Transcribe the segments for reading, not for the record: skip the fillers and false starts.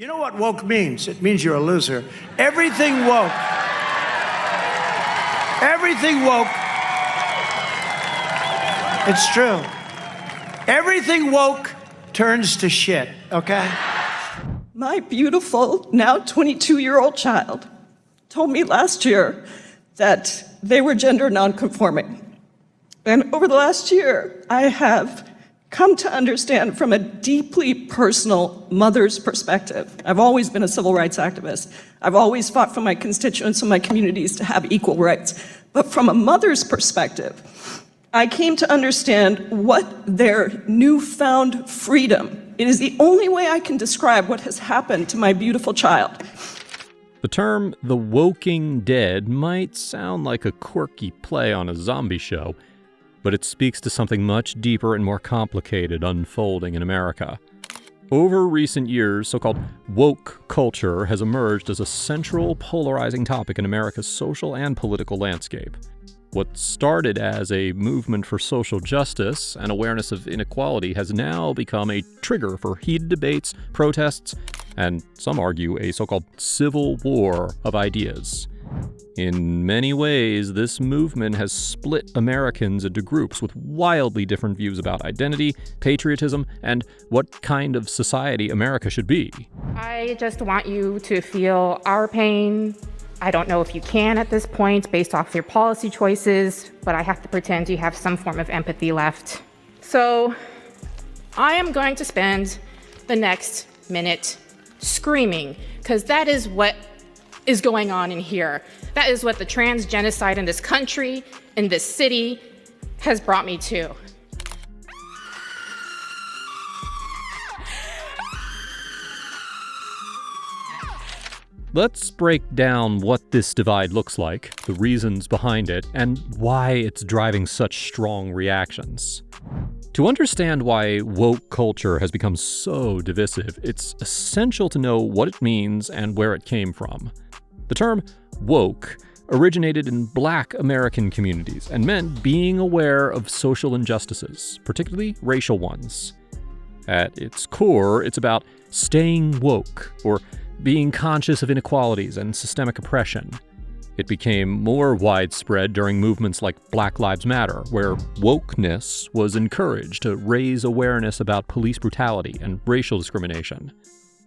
You know what woke means? It means you're a loser. Everything woke. Everything woke. It's true. Everything woke turns to shit, okay? My beautiful, now 22-year-old child told me last year that they were gender nonconforming. And over the last year, I have come to understand from a deeply personal mother's perspective. I've always been a civil rights activist. I've always fought for my constituents and my communities to have equal rights. But from a mother's perspective, I came to understand what their newfound freedom. It is the only way I can describe what has happened to my beautiful child. The term the woking dead might sound like a quirky play on a zombie show, but it speaks to something much deeper and more complicated unfolding in America. Over recent years, so-called woke culture has emerged as a central polarizing topic in America's social and political landscape. What started as a movement for social justice and awareness of inequality has now become a trigger for heated debates, protests, and some argue a so-called civil war of ideas. In many ways, this movement has split Americans into groups with wildly different views about identity, patriotism, and what kind of society America should be. I just want you to feel our pain. I don't know if you can at this point based off your policy choices, but I have to pretend you have some form of empathy left. So I am going to spend the next minute screaming, because that is what is going on in here. That is what the trans genocide in this country, in this city, has brought me to. Let's break down what this divide looks like, the reasons behind it, and why it's driving such strong reactions. To understand why woke culture has become so divisive, it's essential to know what it means and where it came from. The term woke originated in Black American communities and meant being aware of social injustices, particularly racial ones. At its core, it's about staying woke, or being conscious of inequalities and systemic oppression. It became more widespread during movements like Black Lives Matter, where wokeness was encouraged to raise awareness about police brutality and racial discrimination.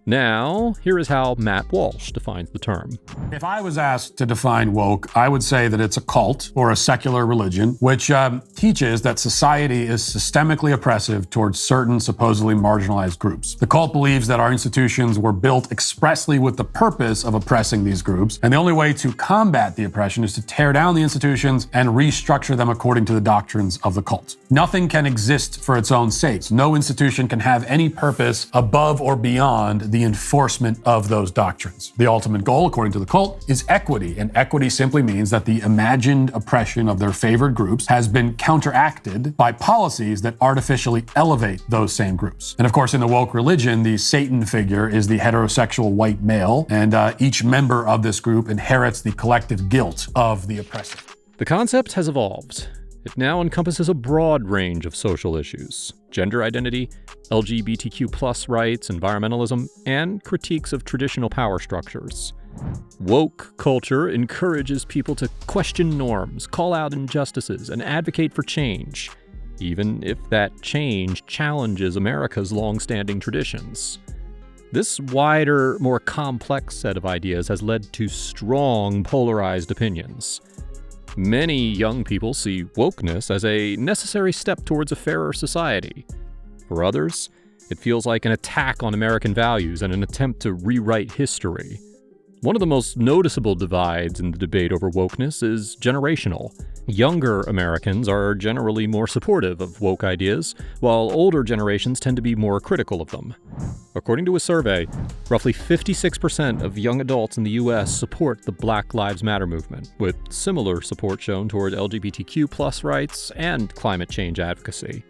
Now, here is how Matt Walsh defines the term. If I was asked to define woke, I would say that it's a cult or a secular religion, which teaches that society is systemically oppressive towards certain supposedly marginalized groups. The cult believes that our institutions were built expressly with the purpose of oppressing these groups, and the only way to combat the oppression is to tear down the institutions and restructure them according to the doctrines of the cult. Nothing can exist for its own sake. No institution can have any purpose above or beyond the enforcement of those doctrines. The ultimate goal, according to the cult, is equity, and equity simply means that the imagined oppression of their favored groups has been counteracted by policies that artificially elevate those same groups. And of course, in the woke religion, the Satan figure is the heterosexual white male, and each member of this group inherits the collective guilt of the oppressor. The concept has evolved. It now encompasses a broad range of social issues: gender identity, LGBTQ+ rights, environmentalism, and critiques of traditional power structures. Woke culture encourages people to question norms, call out injustices, and advocate for change, even if that change challenges America's long-standing traditions. This wider, more complex set of ideas has led to strong, polarized opinions. Many young people see wokeness as a necessary step towards a fairer society. For others, it feels like an attack on American values and an attempt to rewrite history. One of the most noticeable divides in the debate over wokeness is generational. Younger Americans are generally more supportive of woke ideas, while older generations tend to be more critical of them. According to a survey, roughly 56% of young adults in the U.S. support the Black Lives Matter movement, with similar support shown toward LGBTQ+ rights and climate change advocacy.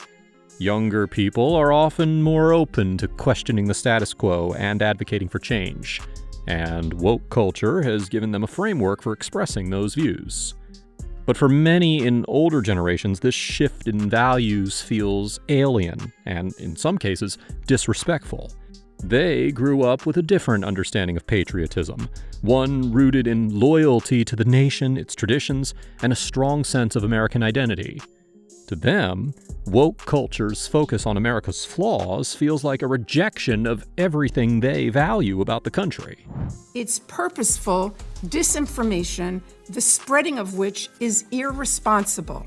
Younger people are often more open to questioning the status quo and advocating for change, and woke culture has given them a framework for expressing those views. But for many in older generations, this shift in values feels alien and, in some cases, disrespectful. They grew up with a different understanding of patriotism, one rooted in loyalty to the nation, its traditions, and a strong sense of American identity. To them, woke culture's focus on America's flaws feels like a rejection of everything they value about the country. It's purposeful disinformation, the spreading of which is irresponsible.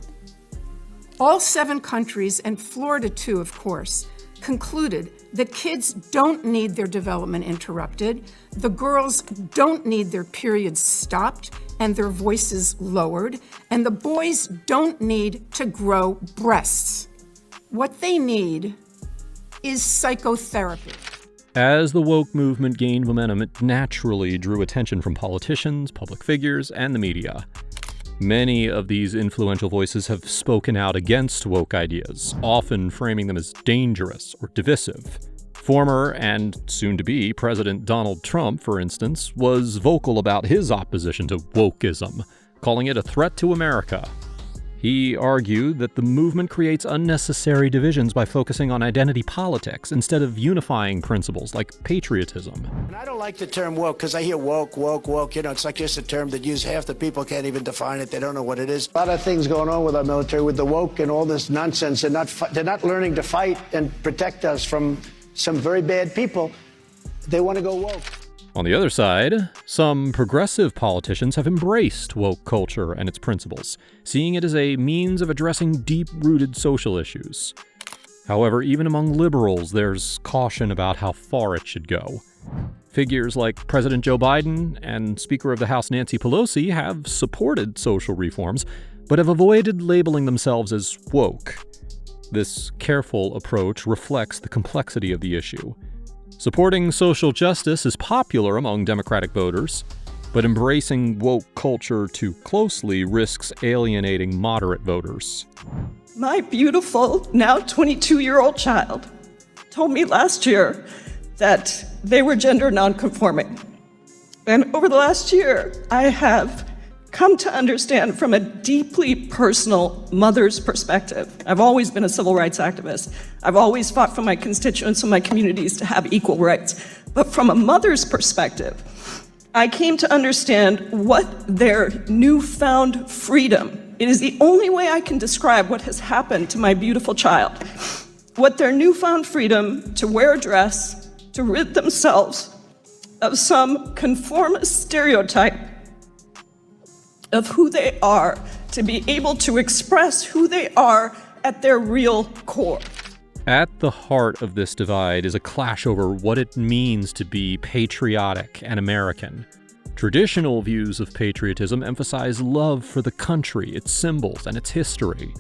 All 7 countries, and Florida too, of course, concluded that kids don't need their development interrupted, the girls don't need their periods stopped and their voices lowered, and the boys don't need to grow breasts. What they need is psychotherapy. As the woke movement gained momentum, it naturally drew attention from politicians, public figures, and the media. Many of these influential voices have spoken out against woke ideas, often framing them as dangerous or divisive. Former and soon-to-be President Donald Trump, for instance, was vocal about his opposition to wokeism, calling it a threat to America. He argued that the movement creates unnecessary divisions by focusing on identity politics instead of unifying principles like patriotism. And I don't like the term woke because I hear woke. It's like just a term that half the people can't even define it. They don't know what it is. A lot of things going on with our military, with the woke and all this nonsense. They're not learning to fight and protect us from some very bad people. They want to go woke. On the other side, some progressive politicians have embraced woke culture and its principles, seeing it as a means of addressing deep-rooted social issues. However, even among liberals, there's caution about how far it should go. Figures like President Joe Biden and Speaker of the House Nancy Pelosi have supported social reforms, but have avoided labeling themselves as woke. This careful approach reflects the complexity of the issue. Supporting social justice is popular among Democratic voters, but embracing woke culture too closely risks alienating moderate voters. My beautiful, now 22-year-old child told me last year that they were gender nonconforming. And over the last year, I have come to understand from a deeply personal mother's perspective. I've always been a civil rights activist. I've always fought for my constituents and my communities to have equal rights. But from a mother's perspective, I came to understand what their newfound freedom, it is the only way I can describe what has happened to my beautiful child, what their newfound freedom to wear a dress, to rid themselves of some conformist stereotype of who they are, to be able to express who they are at their real core. At the heart of this divide is a clash over what it means to be patriotic and American. Traditional views of patriotism emphasize love for the country, its symbols, and its history.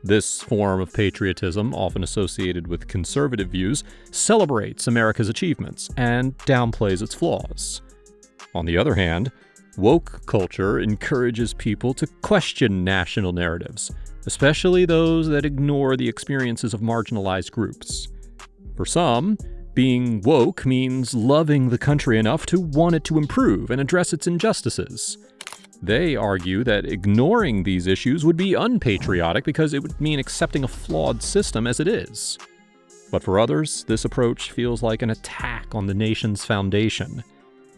This form of patriotism, often associated with conservative views, celebrates America's achievements and downplays its flaws. On the other hand, woke culture encourages people to question national narratives, especially those that ignore the experiences of marginalized groups. For some, being woke means loving the country enough to want it to improve and address its injustices. They argue that ignoring these issues would be unpatriotic because it would mean accepting a flawed system as it is. But for others, this approach feels like an attack on the nation's foundation.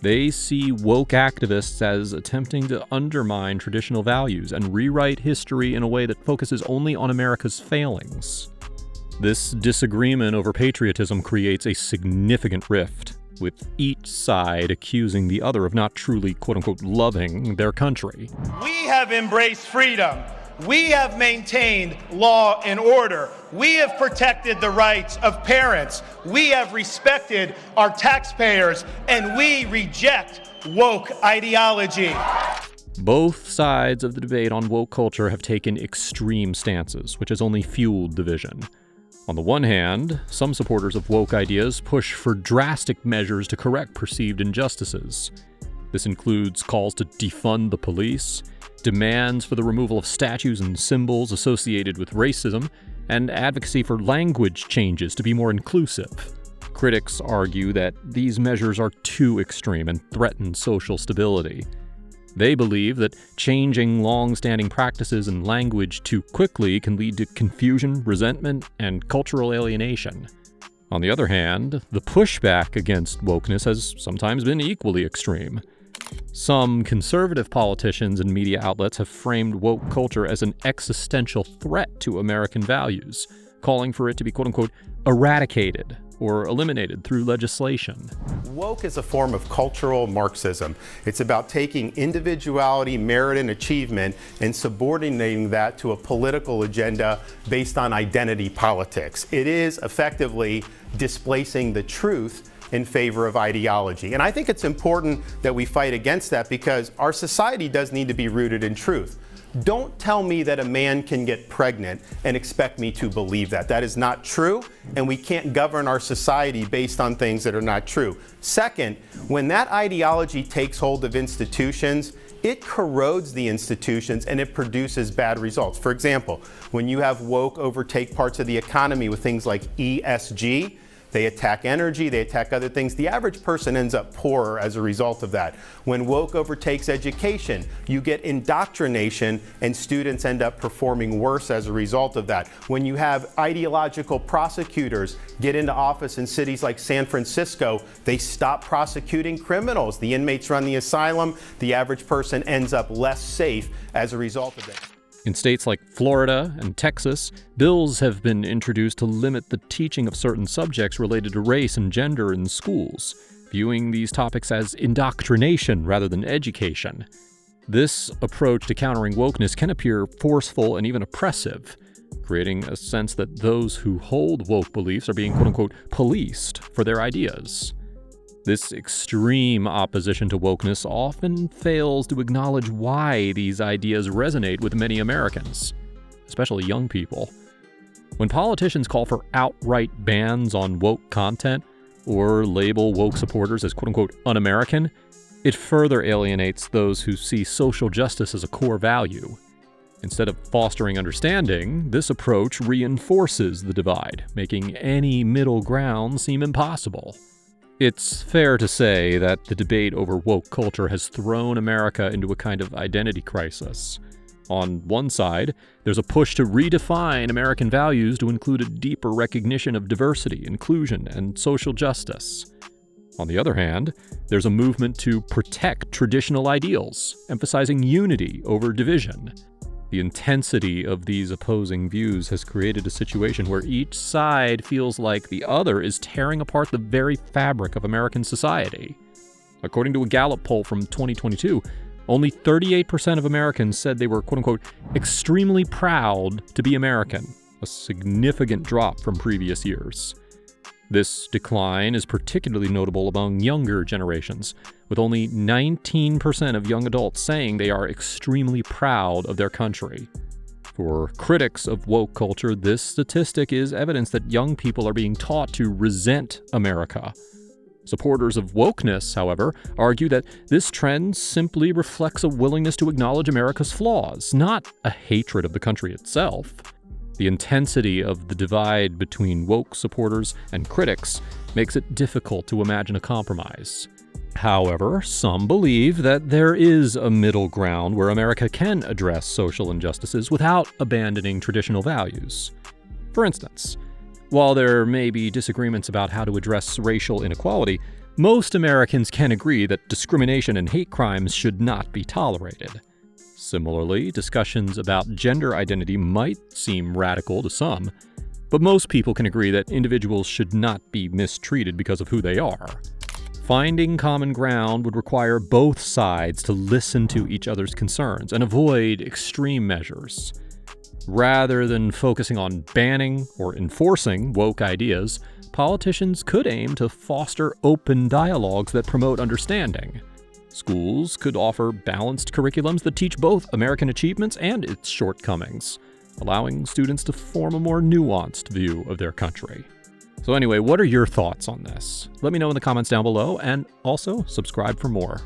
They see woke activists as attempting to undermine traditional values and rewrite history in a way that focuses only on America's failings. This disagreement over patriotism creates a significant rift, with each side accusing the other of not truly, quote-unquote, loving their country. We have embraced freedom. We have maintained law and order. We have protected the rights of parents. We have respected our taxpayers, and we reject woke ideology. Both sides of the debate on woke culture have taken extreme stances, which has only fueled division. On the one hand, some supporters of woke ideas push for drastic measures to correct perceived injustices. This includes calls to defund the police, demands for the removal of statues and symbols associated with racism, and advocacy for language changes to be more inclusive. Critics argue that these measures are too extreme and threaten social stability. They believe that changing long-standing practices and language too quickly can lead to confusion, resentment, and cultural alienation. On the other hand, the pushback against wokeness has sometimes been equally extreme. Some conservative politicians and media outlets have framed woke culture as an existential threat to American values, calling for it to be quote-unquote eradicated or eliminated through legislation. Woke is a form of cultural Marxism. It's about taking individuality, merit, and achievement and subordinating that to a political agenda based on identity politics. It is effectively displacing the truth in favor of ideology. And I think it's important that we fight against that because our society does need to be rooted in truth. Don't tell me that a man can get pregnant and expect me to believe that. That is not true, and we can't govern our society based on things that are not true. Second, when that ideology takes hold of institutions, it corrodes the institutions and it produces bad results. For example, when you have woke overtake parts of the economy with things like ESG, they attack energy, they attack other things. The average person ends up poorer as a result of that. When woke overtakes education, you get indoctrination and students end up performing worse as a result of that. When you have ideological prosecutors get into office in cities like San Francisco, they stop prosecuting criminals. The inmates run the asylum. The average person ends up less safe as a result of it. In states like Florida and Texas, bills have been introduced to limit the teaching of certain subjects related to race and gender in schools, viewing these topics as indoctrination rather than education. This approach to countering wokeness can appear forceful and even oppressive, creating a sense that those who hold woke beliefs are being quote-unquote policed for their ideas. This extreme opposition to wokeness often fails to acknowledge why these ideas resonate with many Americans, especially young people. When politicians call for outright bans on woke content or label woke supporters as quote-unquote un-American, it further alienates those who see social justice as a core value. Instead of fostering understanding, this approach reinforces the divide, making any middle ground seem impossible. It's fair to say that the debate over woke culture has thrown America into a kind of identity crisis. On one side, there's a push to redefine American values to include a deeper recognition of diversity, inclusion, and social justice. On the other hand, there's a movement to protect traditional ideals, emphasizing unity over division. The intensity of these opposing views has created a situation where each side feels like the other is tearing apart the very fabric of American society. According to a Gallup poll from 2022, only 38% of Americans said they were, quote-unquote, extremely proud to be American, a significant drop from previous years. This decline is particularly notable among younger generations, with only 19% of young adults saying they are extremely proud of their country. For critics of woke culture, this statistic is evidence that young people are being taught to resent America. Supporters of wokeness, however, argue that this trend simply reflects a willingness to acknowledge America's flaws, not a hatred of the country itself. The intensity of the divide between woke supporters and critics makes it difficult to imagine a compromise. However, some believe that there is a middle ground where America can address social injustices without abandoning traditional values. For instance, while there may be disagreements about how to address racial inequality, most Americans can agree that discrimination and hate crimes should not be tolerated. Similarly, discussions about gender identity might seem radical to some, but most people can agree that individuals should not be mistreated because of who they are. Finding common ground would require both sides to listen to each other's concerns and avoid extreme measures. Rather than focusing on banning or enforcing woke ideas, politicians could aim to foster open dialogues that promote understanding. Schools could offer balanced curriculums that teach both American achievements and its shortcomings, allowing students to form a more nuanced view of their country. So anyway, what are your thoughts on this? Let me know in the comments down below, and also subscribe for more.